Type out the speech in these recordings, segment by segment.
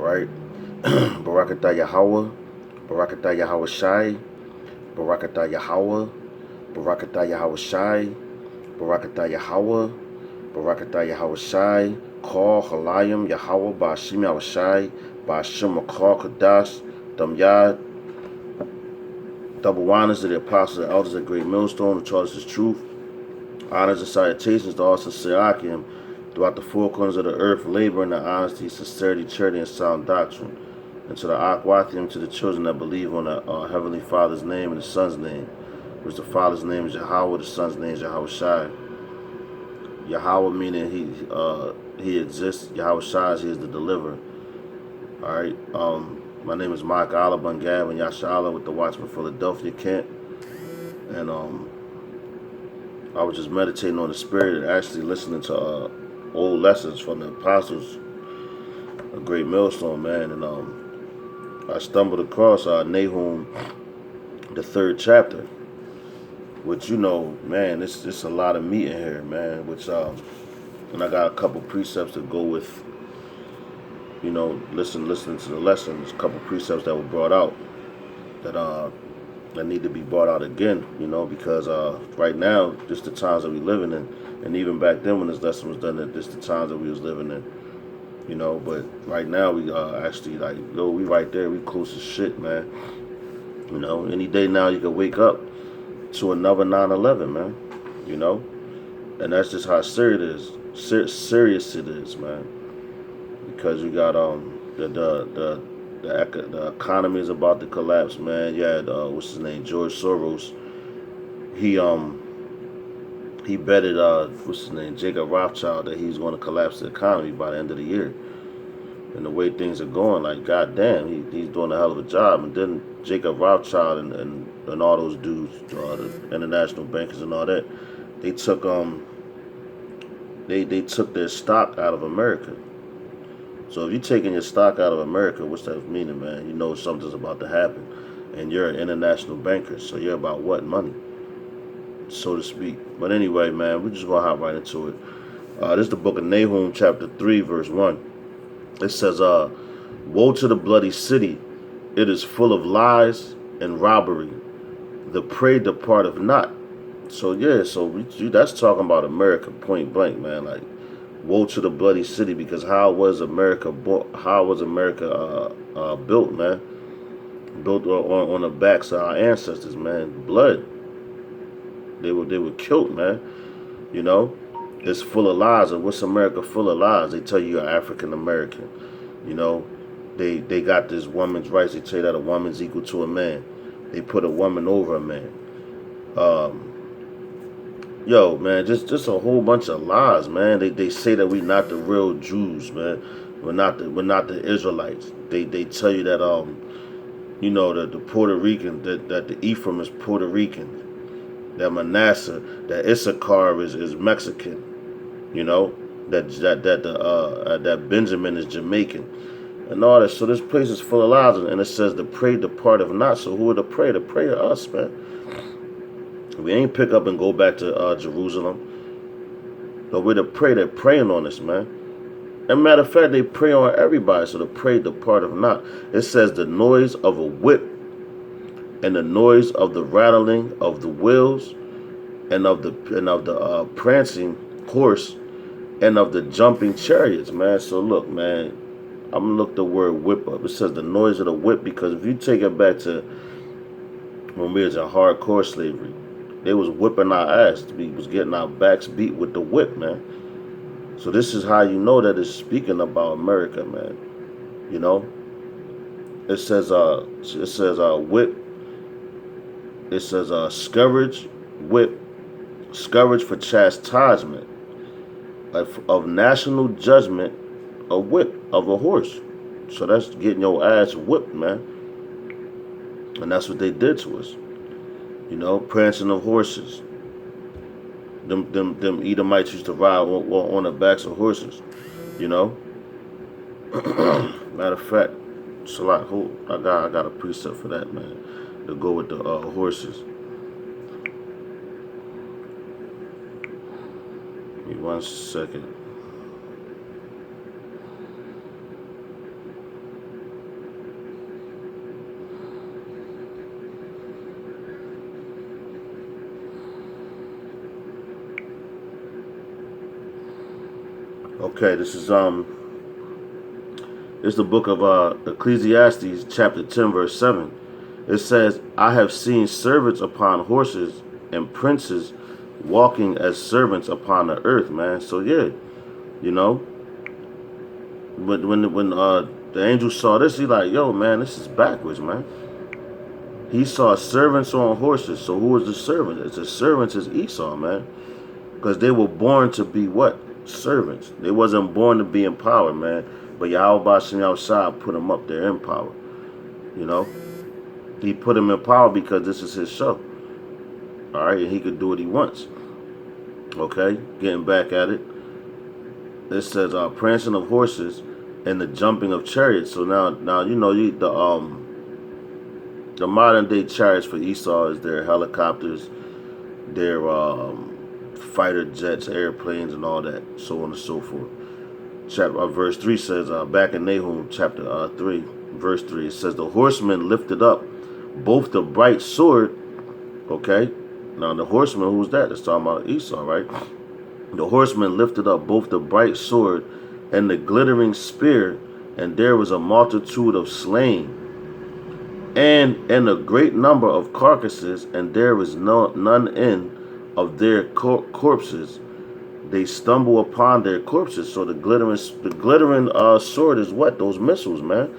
right? Barakatah Yahweh, Barakatah Yahweh Shai, Barakatah Yahweh, Barakatah Yahweh Shai, Barakatah Yahweh, Barakatah Yahweh Shai, Call Halayim Yahweh Ba'ashim Yahweh Shai, Ba'ashim Makar Kadash, Damyad, double honors to the apostles and elders of Great Millstone who taught us his truth. Honors and salutations to all Sirakim throughout the four corners of the earth, laboring in honesty, sincerity, charity, and sound doctrine. And to the Akwathium, to the children that believe on the Heavenly Father's name and the Son's name, which the Father's name is Yahweh, the Son's name is Yahweh Shai. Yahweh meaning he exists. Yahweh Shai is he is the deliverer. All right. My name is Mike Alaban Gavin Yashala with the Watchman Philadelphia camp, and I was just meditating on the Spirit and actually listening to old lessons from the apostles, a great millstone, man. And I stumbled across Nahum, the 3rd chapter, which man, it's a lot of meat in here, man. Which and I got a couple precepts to go with, listening to the lessons. A couple precepts that were brought out that need to be brought out again, because right now, just the times that we living in, and even back then when this lesson was done, that just the times that we was living in, But right now we actually we right there, we close as shit, man. Any day now you can wake up to another 9/11, man. And that's just how serious it is, serious it is, man. Because you got the economy is about to collapse, man. You had what's his name, George Soros. He betted what's his name, Jacob Rothschild, that he's going to collapse the economy by the end of the year. And the way things are going, like goddamn, he's doing a hell of a job. And then Jacob Rothschild and all those dudes, the international bankers and all that, they took they took their stock out of America. So if you're taking your stock out of America, what's that meaning, man? You know something's about to happen. And you're an international banker, so you're about what money, so to speak. But anyway, man, we're just going to hop right into it. This is the book of Nahum, chapter 3, verse 1. It says, woe to the bloody city. It is full of lies and robbery. The prey departeth not. So, yeah, that's talking about America point blank, man. Like, woe to the bloody city, because how was America built, man? Built on the backs of our ancestors, man. Blood. They were killed, man. It's full of lies. And what's America full of lies? They tell you you're African American. They got this woman's rights. They tell you that a woman's equal to a man. They put a woman over a man. Man, just a whole bunch of lies, man. They say that we not the real Jews, man. We're not the Israelites. They tell you that the Puerto Rican, that the Ephraim is Puerto Rican, that Manasseh, that Issachar is Mexican, that Benjamin is Jamaican, and all that. So this place is full of lies, and it says the prey departeth not. So who are the prey? The prey are us, man. We ain't pick up and go back to Jerusalem. No, we're the prey. They're preying on us, man. And matter of fact, they prey on everybody. So the prey departeth not. It says the noise of a whip, and the noise of the rattling of the wheels, and of the prancing horse, and of the jumping chariots, man. So look, man, I'm gonna look the word whip up. It says the noise of the whip, because if you take it back to when we was in hardcore slavery, they was whipping our ass. We was getting our backs beat with the whip, man. So this is how you know that it's speaking about America, man. It says whip. It says scourge, whip, scourge for chastisement, of national judgment, a whip of a horse. So that's getting your ass whipped, man. And that's what they did to us. Prancing of horses. Them Edomites used to ride on the backs of horses. Matter of fact, Salat, I got a precept for that, man, to go with the horses. Give me 1 second. Okay, this is the book of Ecclesiastes, chapter 10, verse 7. It says, I have seen servants upon horses and princes walking as servants upon the earth, man. So yeah, you know, but when the angel saw this, he like, yo, man, this is backwards, man. He saw servants on horses. So who was the servant? It's the servants is Esau, man. Because they were born to be what? Servants. They wasn't born to be in power, man. But Yahweh Shem outside put them up there in power. You know? He put him in power because this is his show. Alright, and he could do what he wants. Okay? Getting back at it. It says prancing of horses and the jumping of chariots. So now you know the modern day chariots for Esau is their helicopters, their fighter jets, airplanes, and all that, so on and so forth. Verse 3 says, back in Nahum chapter 3, verse 3, it says, the horseman lifted up both the bright sword, okay? Now the horseman, who's that? It's talking about Esau, right? The horseman lifted up both the bright sword and the glittering spear, and there was a multitude of slain, and a great number of carcasses, and there was none in of their corpses. They stumble upon their corpses. So the glittering sword is what? Those missiles, man.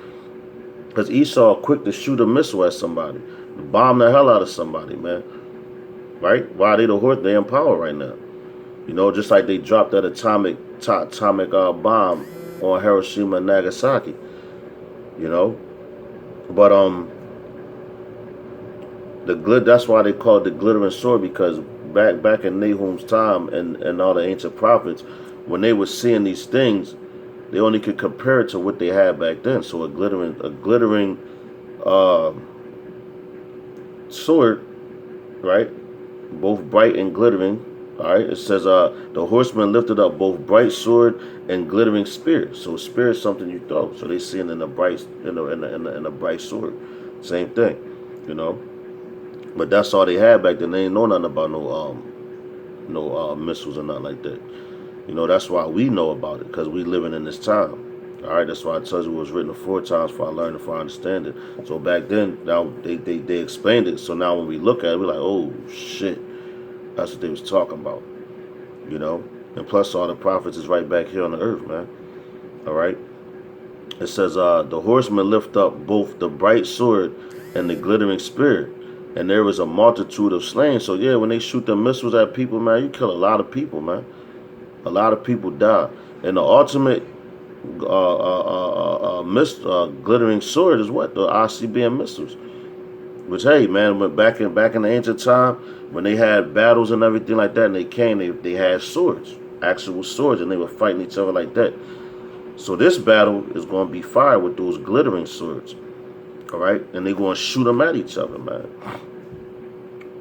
Because Esau quick to shoot a missile at somebody, to bomb the hell out of somebody, man. Right? Why they the horse? They in power right now. You know, just like they dropped that atomic bomb on Hiroshima and Nagasaki. You know, but that's why they call it the glittering sword, because back in Nahum's time and all the ancient prophets, when they were seeing these things, they only could compare it to what they had back then. So a glittering sword, right? Both bright and glittering. All right. It says the horseman lifted up both bright sword and glittering spear. So spear is something you throw. So they seeing in the bright in the bright sword. Same thing, you know. But that's all they had back then. They ain't know nothing about no missiles or nothing like that. You know, that's why we know about it, because we living in this time. All right, that's why I told you it was written 4 times before I learned it, before I understand it. So back then, now they explained it. So now when we look at it, we're like, oh shit, that's what they was talking about. You know, and plus all the prophets is right back here on the earth, man. All right. It says the horsemen lift up both the bright sword and the glittering spear, and there was a multitude of slain. So yeah, when they shoot the missiles at people, man, you kill a lot of people, man. A lot of people die. And the ultimate glittering sword is what? The ICBM missiles. Which, hey, man, when back in the ancient time, when they had battles and everything like that, and they had swords, actual swords, and they were fighting each other like that. So this battle is going to be fired with those glittering swords. All right, and they're going to shoot them at each other, man.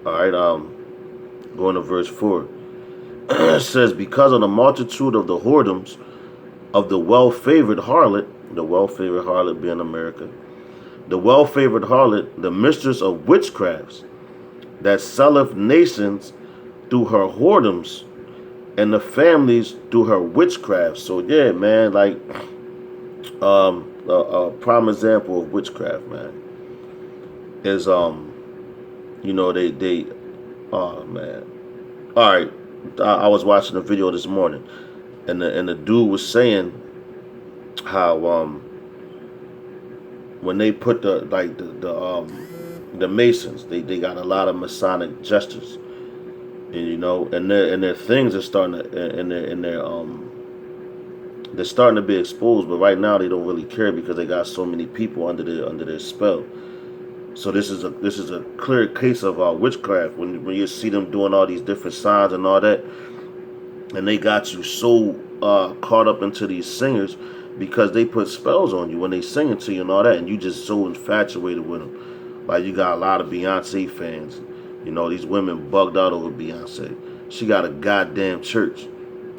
All right, going to verse 4. It says, because of the multitude of the whoredoms of the well-favored harlot being America, the well-favored harlot, the mistress of witchcrafts, that selleth nations through her whoredoms, and the families through her witchcraft. So yeah, man, like a prime example of witchcraft, man, is you know, they oh man. All right, I was watching a video this morning, and the dude was saying how when they put the Masons, they got a lot of Masonic gestures, and you know, and their things are starting to they're starting to be exposed, but right now they don't really care because they got so many people under their spell. So this is a clear case of witchcraft when you see them doing all these different signs and all that, and they got you so caught up into these singers because they put spells on you when they singing to you and all that, and you just so infatuated with them. Like you got a lot of Beyonce fans. You know, these women bugged out over Beyonce. She got a goddamn church.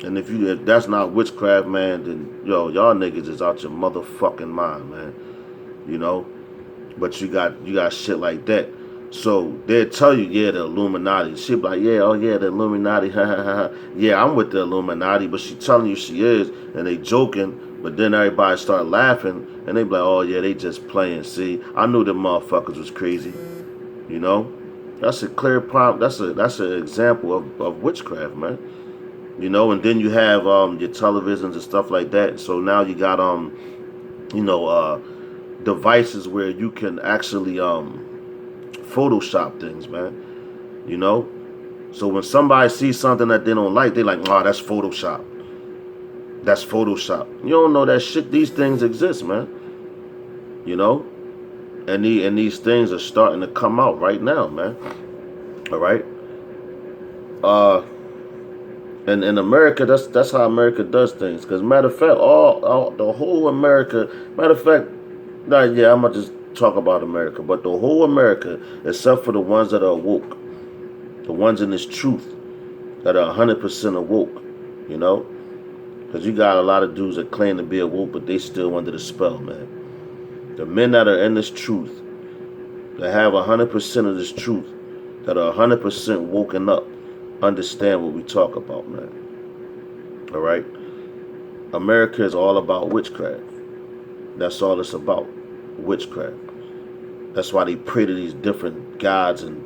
And if that's not witchcraft, man, then y'all niggas is out your motherfucking mind, man. You know? But you got shit like that. So they'll tell you, yeah, the Illuminati. She'll be like, yeah, oh yeah, the Illuminati, ha ha ha. Yeah, I'm with the Illuminati, but she telling you she is, and they joking, but then everybody start laughing, and they be like, oh yeah, they just playing. See, I knew them motherfuckers was crazy, you know? That's a clear prompt. That's an example of witchcraft, man. You know, and then you have your televisions and stuff like that. So now you got you know, devices where you can actually Photoshop things, man. You know? So when somebody sees something that they don't like, they like, oh, that's Photoshop. That's Photoshop. You don't know that shit. These things exist, man. You know? And these things are starting to come out right now, man. All right? And in America, that's how America does things. Because matter of fact, all the whole America, matter of fact, nah, yeah, I'm gonna just talk about America, but the whole America, except for the ones that are awoke, the ones in this truth that are 100% awoke, you know, because you got a lot of dudes that claim to be awoke, but they still under the spell, man. The men that are in this truth, that have 100% of this truth, that are 100% woken up, understand what we talk about, man. All right? America is all about witchcraft. That's all it's about, witchcraft. That's why they pray to these different gods and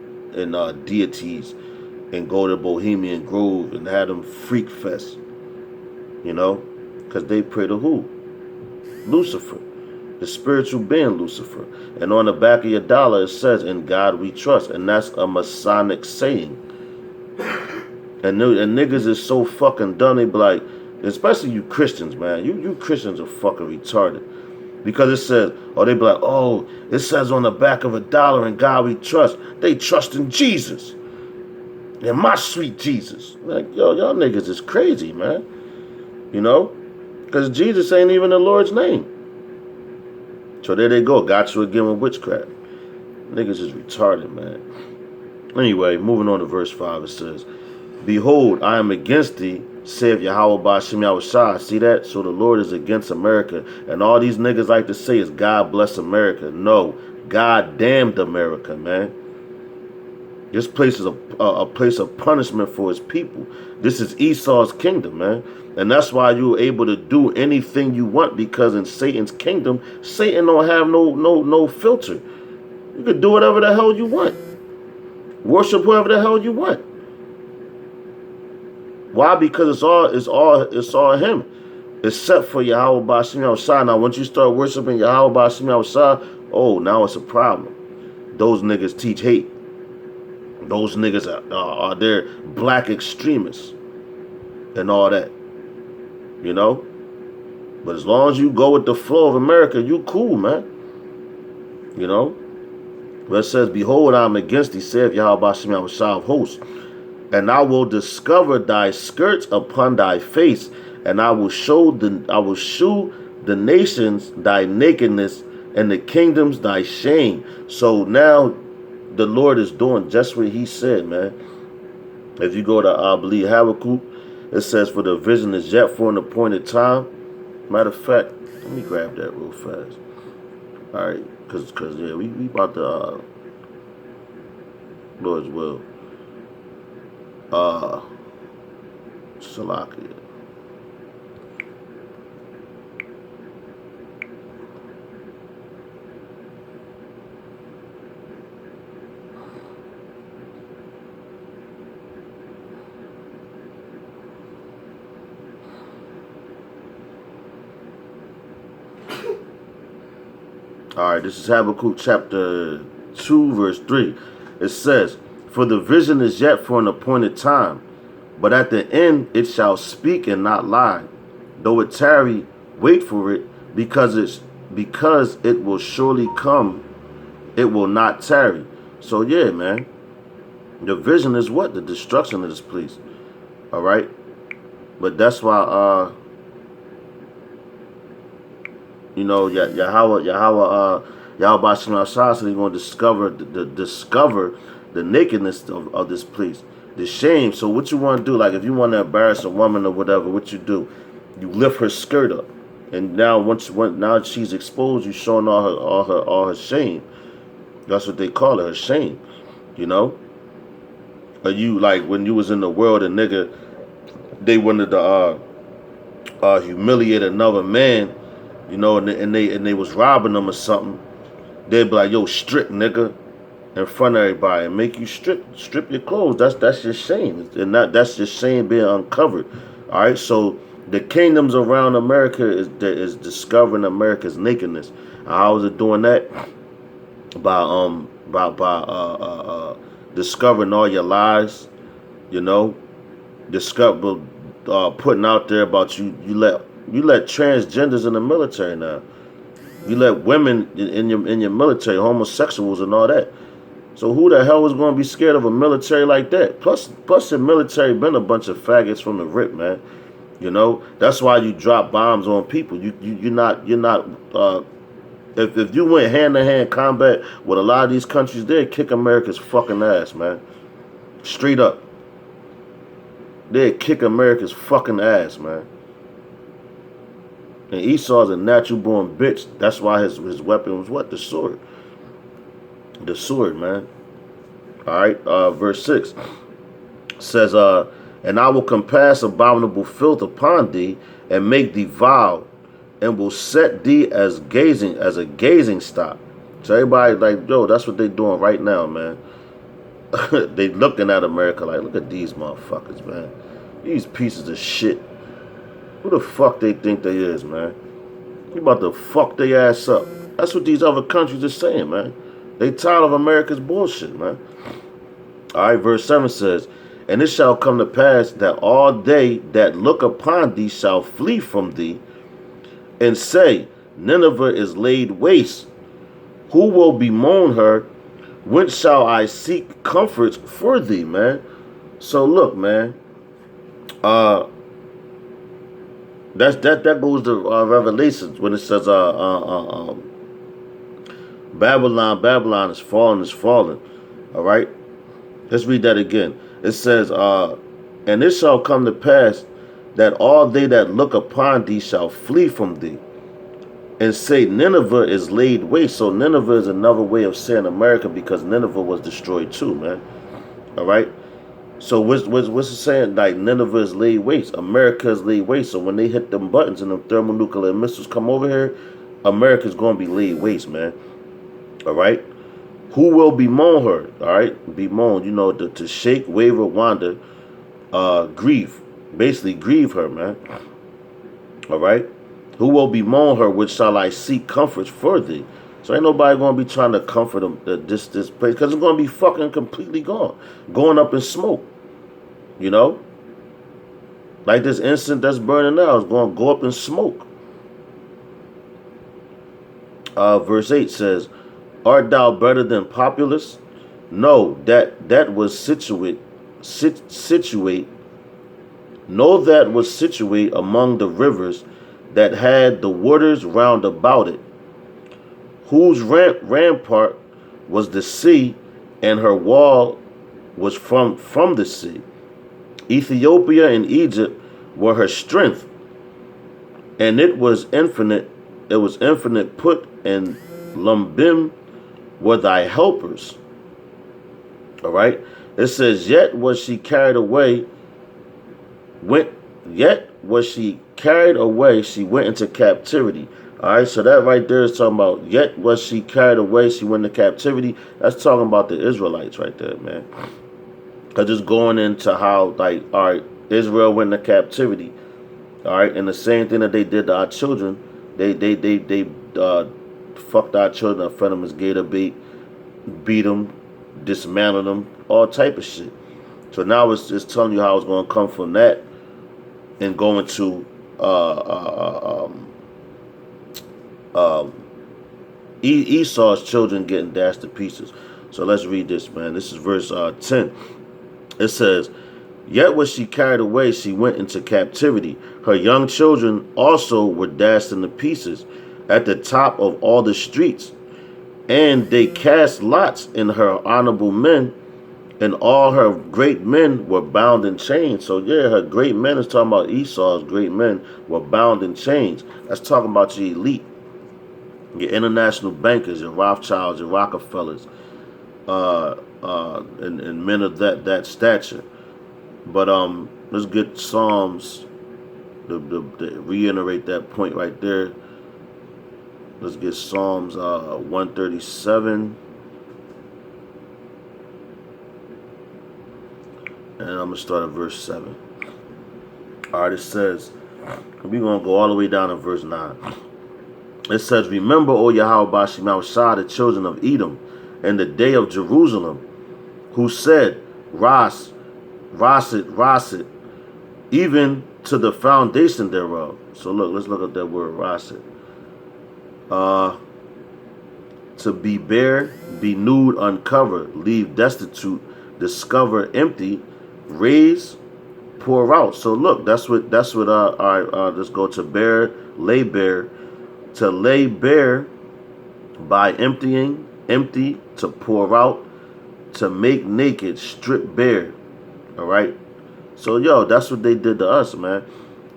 deities and go to Bohemian Grove and have them freak fest, you know? Because they pray to who? Lucifer, the spiritual being Lucifer. And on the back of your dollar it says, in God we trust. And that's a Masonic saying. And niggas is so fucking dumb, they be like, especially you Christians, man. You Christians are fucking retarded. Because it says, or they be like, oh, it says on the back of a dollar, in God we trust. They trust in Jesus. And my sweet Jesus. Like, yo, y'all niggas is crazy, man. You know? Because Jesus ain't even the Lord's name. So there they go. Got you again with witchcraft. Niggas is retarded, man. Anyway, moving on to verse 5, it says, behold, I am against thee, saith Yahweh Ba'ashem Yahushua. See that? So the Lord is against America. And all these niggas like to say is God bless America. No, God damned America, man. This place is a place of punishment for his people. This is Esau's kingdom, man. And that's why you're able to do anything you want, because in Satan's kingdom, Satan don't have no filter. You can do whatever the hell you want. Worship whoever the hell you want. Why? Because it's all him. Except for Yahweh Ba'ashem Yahushua. Now once you start worshiping Yahweh Ba'ashem Yahushua, oh, now it's a problem. Those niggas teach hate. Those niggas are they're black extremists and all that. You know? But as long as you go with the flow of America, you cool, man. You know? But it says, behold, I am against thee, saith Yahweh Ba'ashem Yahushua of hosts, and I will discover thy skirts upon thy face, and I will shew the nations thy nakedness, and the kingdoms thy shame. So now the Lord is doing just what he said, man. If you go to I believe Habakkuk, it says, for the vision is yet for an appointed time. Matter of fact, let me grab that real fast. All right, cause yeah, we about to Lord's will. Salakia. All right, this is Habakkuk chapter 2, verse 3. It says, for the vision is yet for an appointed time, but at the end it shall speak and not lie. Though it tarry, wait for it, because it will surely come, it will not tarry. So yeah, man, the vision is what? The destruction of this place. All right? But that's why you know, Yahweh Ba'ashem Yahushua said he's going to discover the nakedness of this place, the shame. So what you want to do, like if you want to embarrass a woman or whatever, what you do, you lift her skirt up, and now now she's exposed, you showing all her shame. That's what they call it, her shame. You know, or you like when you was in the world, a nigga they wanted to humiliate another man, you know, and they was robbing them or something. They'd be like, "Yo, strip, nigga," in front of everybody and make you strip your clothes. That's just shame, and that's just shame being uncovered. All right, so the kingdoms around America is discovering America's nakedness. How is it doing that? By discovering all your lies, you know, discover putting out there about you let transgenders in the military now. You let women in your military, homosexuals and all that. So who the hell is going to be scared of a military like that? Plus the military been a bunch of faggots from the rip, man. You know that's why you drop bombs on people. You're not. If you went hand to hand combat with a lot of these countries, they'd kick America's fucking ass, man. Straight up, they'd kick America's fucking ass, man. And Esau's a natural born bitch. That's why his weapon was what? The sword. The sword, man. All right, verse 6 says, and I will compass abominable filth upon thee, and make thee vile, and will set thee as a gazing stock. So everybody like, yo, that's what they doing right now, man. They looking at America like, look at these motherfuckers, man. These pieces of shit. Who the fuck they think they is, man? You about to fuck their ass up. That's what these other countries are saying, man. They tired of America's bullshit, man. All right, verse 7 says, and it shall come to pass that all they that look upon thee shall flee from thee, and say, Nineveh is laid waste. Who will bemoan her? Whence shall I seek comforts for thee, man? So look, man. That goes to Revelations when it says Babylon is fallen. All right, let's read that again. It says, and it shall come to pass that all they that look upon thee shall flee from thee, and say Nineveh is laid waste. So Nineveh is another way of saying America, because Nineveh was destroyed too, man. All right. So what's it saying? Like Nineveh is laid waste, America is laid waste. So when they hit them buttons and them thermonuclear missiles come over here, America's gonna be laid waste, man. All right. Who will bemoan her? All right, bemoan. You know, to shake, waver, wander, grieve. Basically, grieve her, man. All right. Who will bemoan her? Which shall I seek comforts for thee? So ain't nobody gonna be trying to comfort them this place, because it's gonna be fucking completely gone, going up in smoke. You know, like this incense that's burning now is gonna go up in smoke. Verse 8 says, art thou better than Populus? No, that was situate. No, that was situate among the rivers that had the waters round about it, whose rampart was the sea, and her wall was from the sea. Ethiopia and Egypt were her strength, and it was infinite. It was infinite. Put and Lumbim were thy helpers. All right. It says, yet was she carried away. She went into captivity. All right, so that right there is talking about, yet was she carried away, she went into captivity. That's talking about the Israelites right there, man. Because it's going into how, like, all right, Israel went into captivity. All right, and the same thing that they did to our children, they fucked our children, fed them as gator bait, beat them, dismantled them, all type of shit. So now it's just telling you how it's going to come from that and going to Esau's children getting dashed to pieces. So let's read this, man. This is verse 10. It says, yet was she carried away, she went into captivity. Her young children also were dashed into pieces at the top of all the streets. And they cast lots in her honorable men, and all her great men were bound in chains. So yeah, her great men is talking about Esau's great men were bound in chains. That's talking about your elite, your international bankers, your Rothschilds, your Rockefellers, and men of that stature. But let's get Psalms to reiterate that point right there. Let's get Psalms 137, and I'm gonna start at verse 7. All right, it says, we're gonna go all the way down to verse 9. It says, "Remember, O Yahweh Bashim Shah, the children of Edom, and the day of Jerusalem, who said, Ras, Rasit, Rasit, even to the foundation thereof." So look, let's look at that word Rasit. To be bare, be nude, uncover, leave destitute, discover empty, raise, pour out. So look, that's what let's go to bear, lay bare, to lay bare by emptying, empty, to pour out, to make naked, strip bare. All right. So yo, that's what they did to us, man.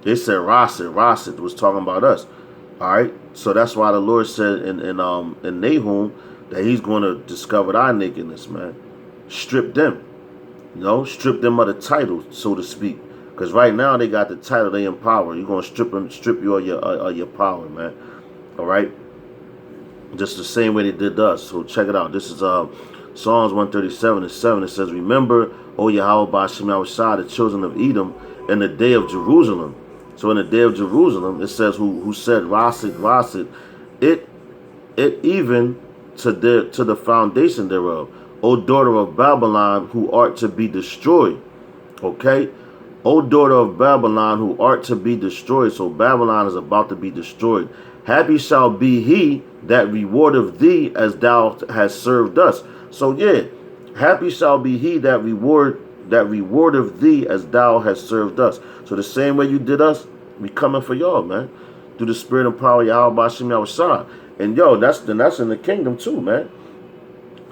They said Rasit was talking about us. All right. So that's why the Lord said in Nahum that He's going to discover our nakedness, man. Strip them, strip them of the title, so to speak. Because right now they got the title, they in power. You're gonna strip you of your power, man. All right. Just the same way they did to us. So check it out. This is Psalms 137:7. It says, "Remember, O Yahweh Bashim Shah, the children of Edom, in the day of Jerusalem." So in the day of Jerusalem, it says, who said, Rasit, Rasit, it even to the foundation thereof. O daughter of Babylon, who art to be destroyed. Okay? O daughter of Babylon, who art to be destroyed. So Babylon is about to be destroyed. Happy shall be he that rewardeth thee as thou hast served us. So yeah, happy shall be he that rewardeth thee as thou hast served us. So the same way you did us, we coming for y'all, man. Through the spirit and power of Yahweh Bashim Yahushua. And yo, that's in the kingdom too, man.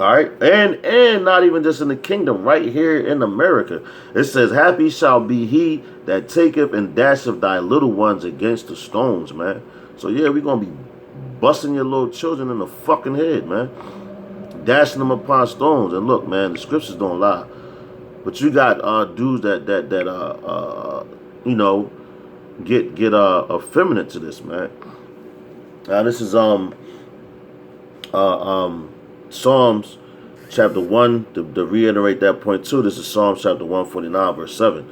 All right, and not even just in the kingdom, right here in America. It says, "Happy shall be he that taketh and dasheth thy little ones against the stones," man. So yeah, we gonna be busting your little children in the fucking head, man, dashing them upon stones. And look, man, the scriptures don't lie. But you got dudes that get effeminate to this, man. Now this is Psalms chapter 1, to reiterate that point too. This is Psalms chapter 149 verse 7.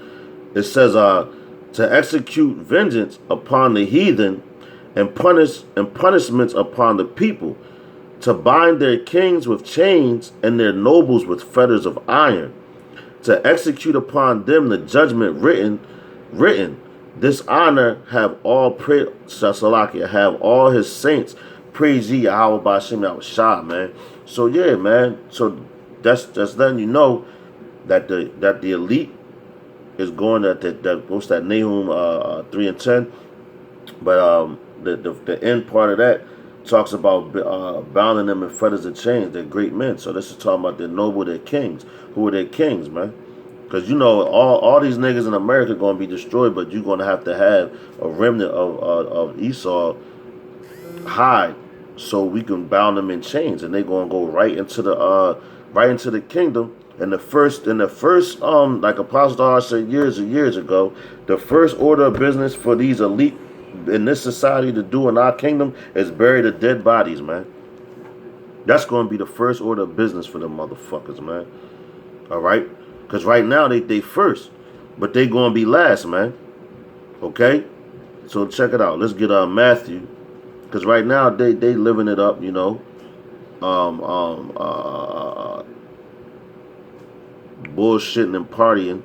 It says, to execute vengeance upon the heathen and punishments upon the people, to bind their kings with chains and their nobles with fetters of iron, to execute upon them the judgment written. This honor have all have all his saints praise ye Yahweh Bashim Yahushua, man. So yeah, man. So that's letting you know that the elite is going that what's that, Nahum 3:10. But the end part of that talks about bounding them in fetters and chains. They're great men. So this is talking about the noble, their kings. Who are their kings, man? Because all these niggas in America are going to be destroyed, but you're going to have a remnant of Esau hide, so we can bound them in chains, and they're going to go right into the kingdom. And the first like Apostle Dar said years and years ago, the first order of business for these elite in this society to do in our kingdom is bury the dead bodies, man. That's going to be the first order of business for them motherfuckers, man. All right. Because right now they first, but they going to be last, man. Okay? So check it out. Let's get Matthew. Because right now they living it up, bullshitting and partying.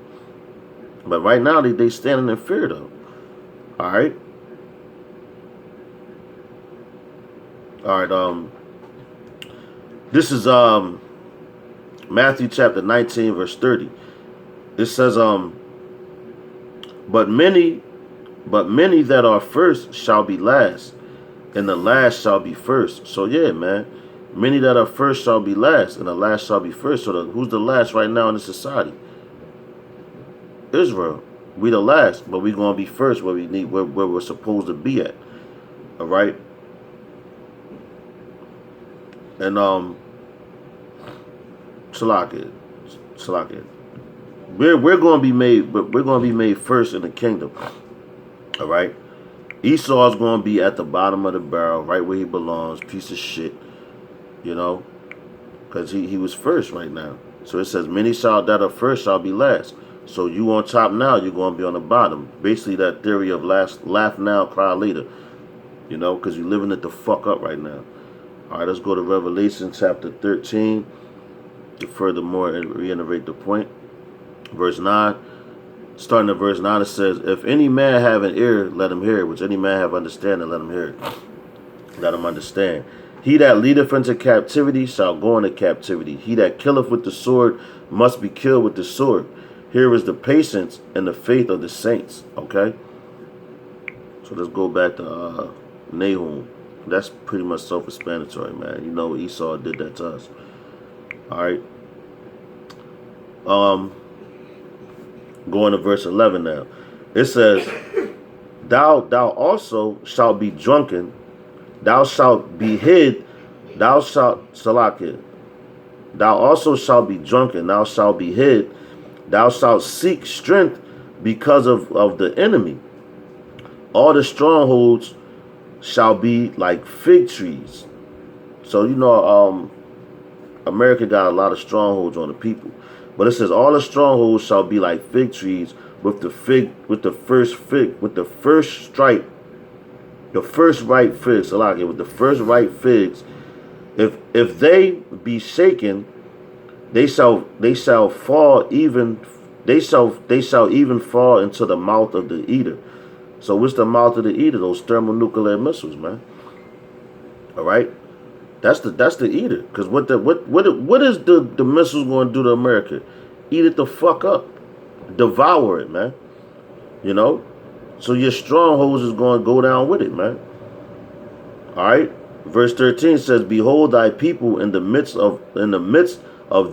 But right now they standing in fear, though. All right? All right, this is Matthew chapter 19 verse 30. It says, but many that are first shall be last, and the last shall be first. So yeah, man, many that are first shall be last, and the last shall be first. So who's the last right now in the society? Israel. We the last, but we gonna be first where we're supposed to be at. All right. And Salakia, Salakia. We're going to be made, but we're going to be made first in the kingdom. All right. Esau's going to be at the bottom of the barrel, right where he belongs. Piece of shit, you know, because he was first right now. So it says, many that are first shall be last. So you on top now, you're going to be on the bottom. Basically that theory of laugh now, cry later. You know, because you're living it the fuck up right now. All right, let's go to Revelation chapter 13 to furthermore reiterate the point. Verse 9. Starting at verse 9, it says, if any man have an ear, let him hear. Which any man have understanding, let him hear. Let him understand. He that leadeth into captivity shall go into captivity. He that killeth with the sword must be killed with the sword. Here is the patience and the faith of the saints. Okay? So let's go back to Nahum. That's pretty much self-explanatory, man. You know Esau did that to us. Alright. Going to verse 11 now. It says, Thou also shalt be drunken, thou shalt be hid, thou shalt, Salakia, thou also shalt be drunken, thou shalt be hid, thou shalt seek strength because of the enemy. All the strongholds shall be like fig trees. So, you know, America got a lot of strongholds on the people. But it says all the strongholds shall be like fig trees with the first stripe, the first ripe figs. With the first ripe figs, if they be shaken, they shall fall even they shall even fall into the mouth of the eater. So what's the mouth of the eater? Those thermonuclear missiles, man. All right. That's the eater. Because what is the missiles going to do to America? Eat it the fuck up. Devour it, man. You know? So your strongholds is going to go down with it, man. Alright? Verse 13 says, Behold thy people in the midst of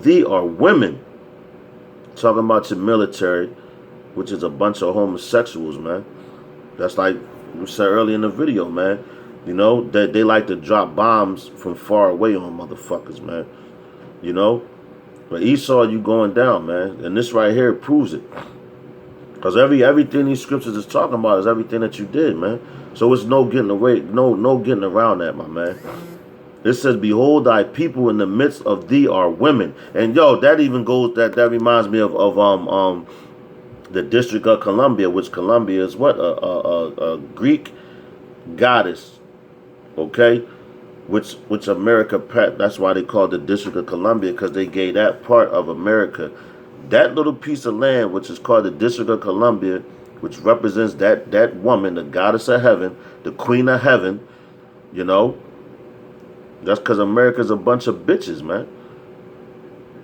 thee are women. Talking about your military, which is a bunch of homosexuals, man. That's like we said earlier in the video, man. You know, that they like to drop bombs from far away on motherfuckers, man. You know? But Esau, you going down, man. And this right here proves it. Because everything these scriptures is talking about is everything that you did, man. So it's no getting away, no getting around that, my man. It says, Behold thy people in the midst of thee are women. And yo, that even goes, that reminds me of the District of Columbia, which Columbia is what? A Greek goddess. Okay, which America, that's why they call it the District of Columbia, because they gave that part of America, that little piece of land, which is called the District of Columbia, which represents that woman, the goddess of heaven, the queen of heaven, you know, that's because America's a bunch of bitches, man.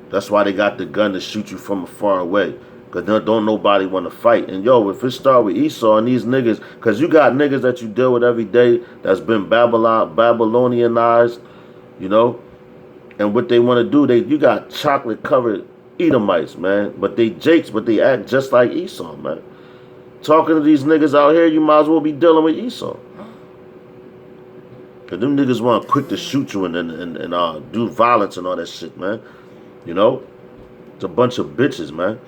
That's why they got the gun to shoot you from far away. Because don't nobody want to fight. And yo, if it start with Esau and these niggas, because you got niggas that you deal with every day that's been Babylonianized, you know, and what they want to do, you got chocolate covered Edomites, man. But they jakes, but they act just like Esau, man. Talking to these niggas out here, you might as well be dealing with Esau. Because them niggas want quick to shoot you and do violence and all that shit, man. You know? It's a bunch of bitches, man.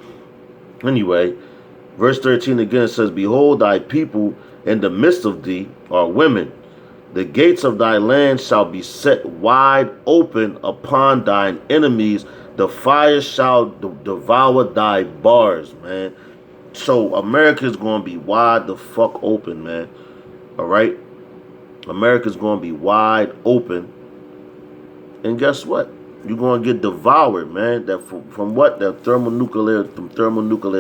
Anyway, verse 13 again says, Behold thy people in the midst of thee are women. The gates of thy land shall be set wide open upon thine enemies. The fire shall devour thy bars, man. So America's going to be wide the fuck open, man. All right? America's going to be wide open. And guess what? You're going to get devoured, man. That from what? That thermonuclear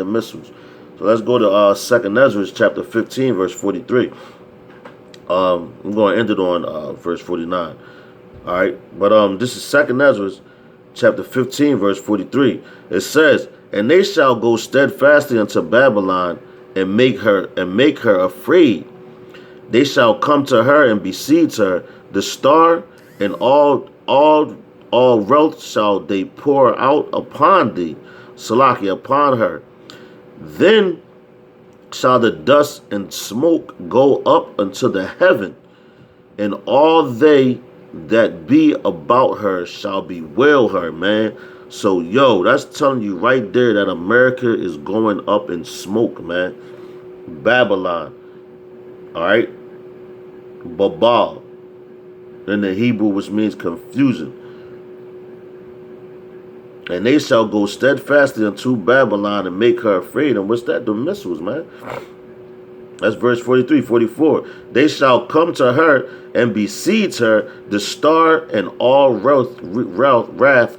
missiles. So let's go to 2nd Ezra chapter 15, verse 43. I'm going to end it on verse 49. All right. But this is 2nd Ezra chapter 15, verse 43. It says, And they shall go steadfastly unto Babylon and make her afraid. They shall come to her and besiege her. The star and all wealth shall they pour out upon thee, Salaki, upon her. Then shall the dust and smoke go up unto the heaven, and all they that be about her shall bewail her, man. So, yo, that's telling you right there that America is going up in smoke, man. Babylon, all right? Babal, in the Hebrew, which means confusion. And they shall go steadfastly unto Babylon and make her afraid. And what's that? The missiles, man. That's verse 43, 44. They shall come to her and besiege her. The star and all wrath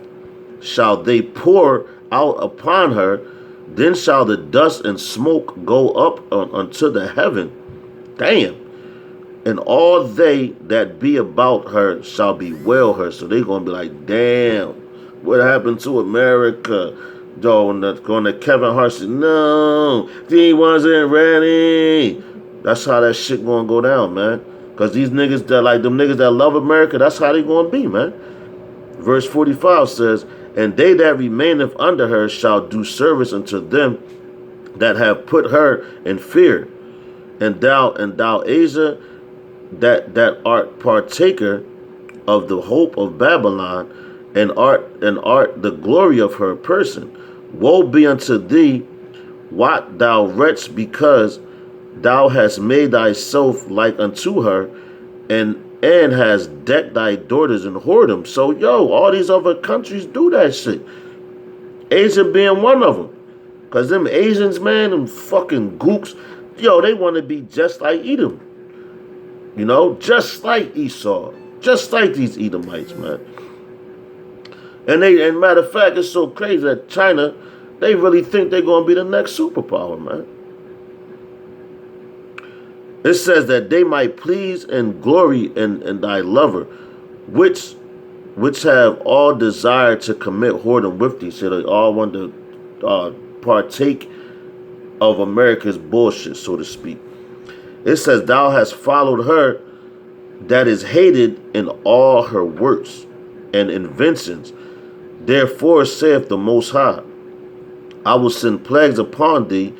shall they pour out upon her. Then shall the dust and smoke go up unto the heaven. Damn. And all they that be about her shall bewail her. So they going to be like, damn, what happened to America? Yo, when the Kevin Hart said, no, he wasn't ready. That's how that shit going to go down, man. Because these niggas that like them niggas that love America, that's how they going to be, man. Verse 45 says, and they that remaineth under her shall do service unto them that have put her in fear. And thou Asia, that art partaker of the hope of Babylon, and art the glory of her person. Woe be unto thee, what thou wretch, because thou hast made thyself like unto her, and has decked thy daughters in whoredom. So, yo, all these other countries do that shit. Asia being one of them. Because them Asians, man, them fucking gooks, yo, they want to be just like Edom. You know, just like Esau. Just like these Edomites, man. And matter of fact, it's so crazy that China, they really think they're going to be the next superpower, man. It says that they might please and glory in thy lover, which have all desire to commit whoredom with thee. So they all want to partake of America's bullshit, so to speak. It says, thou hast followed her that is hated in all her works and inventions. Therefore saith the Most High, I will send plagues upon thee,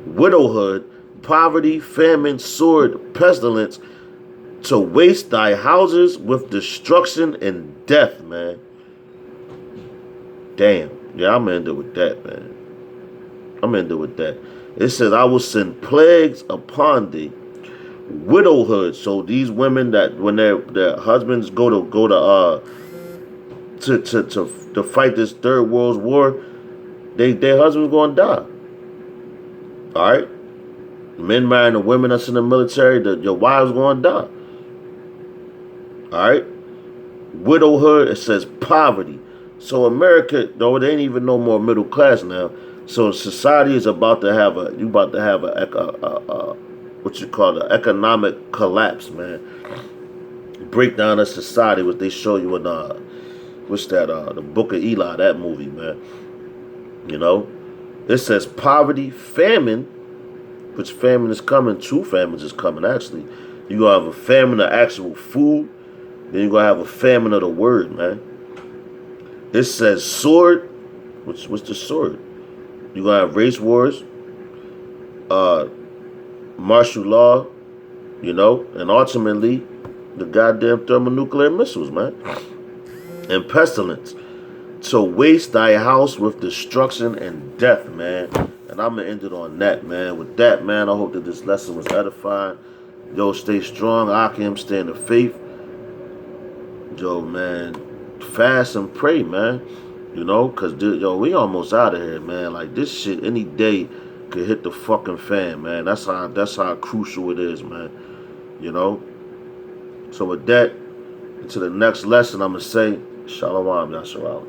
widowhood, poverty, famine, sword, pestilence, to waste thy houses with destruction and death, man. Damn. Yeah, I'm into with that, man. I'm into with that. It says, I will send plagues upon thee. Widowhood. So these women that when their husbands go to fight this third world war, their husbands going to die. All right. Men marrying the women that's in the military, your wives going to die. All right. Widowhood. It says poverty. So America, though, they ain't even no more middle class now. So society is about to have a what you call the economic collapse, man. Breakdown of society, what they show you in the Book of Eli, that movie, man. You know, it says poverty, famine, which famine is coming. Two famines is coming, actually. You're gonna have a famine of actual food, then you're gonna have a famine of the word, man. It says sword, what's the sword? You're gonna have race wars, martial law, you know, and ultimately the goddamn thermonuclear missiles, man. And pestilence, to waste thy house with destruction and death, man. And I'm gonna end it on that, man. With that, man, I hope that this lesson was edifying. Yo, stay strong, Akim, stay in the faith. Yo, man, fast and pray, man. You know, cause yo, we almost out of here, man. Like this shit, any day could hit the fucking fan, man. That's how crucial it is, man. You know. So with that, to the next lesson, I'm gonna say, Shalom, Yasharal.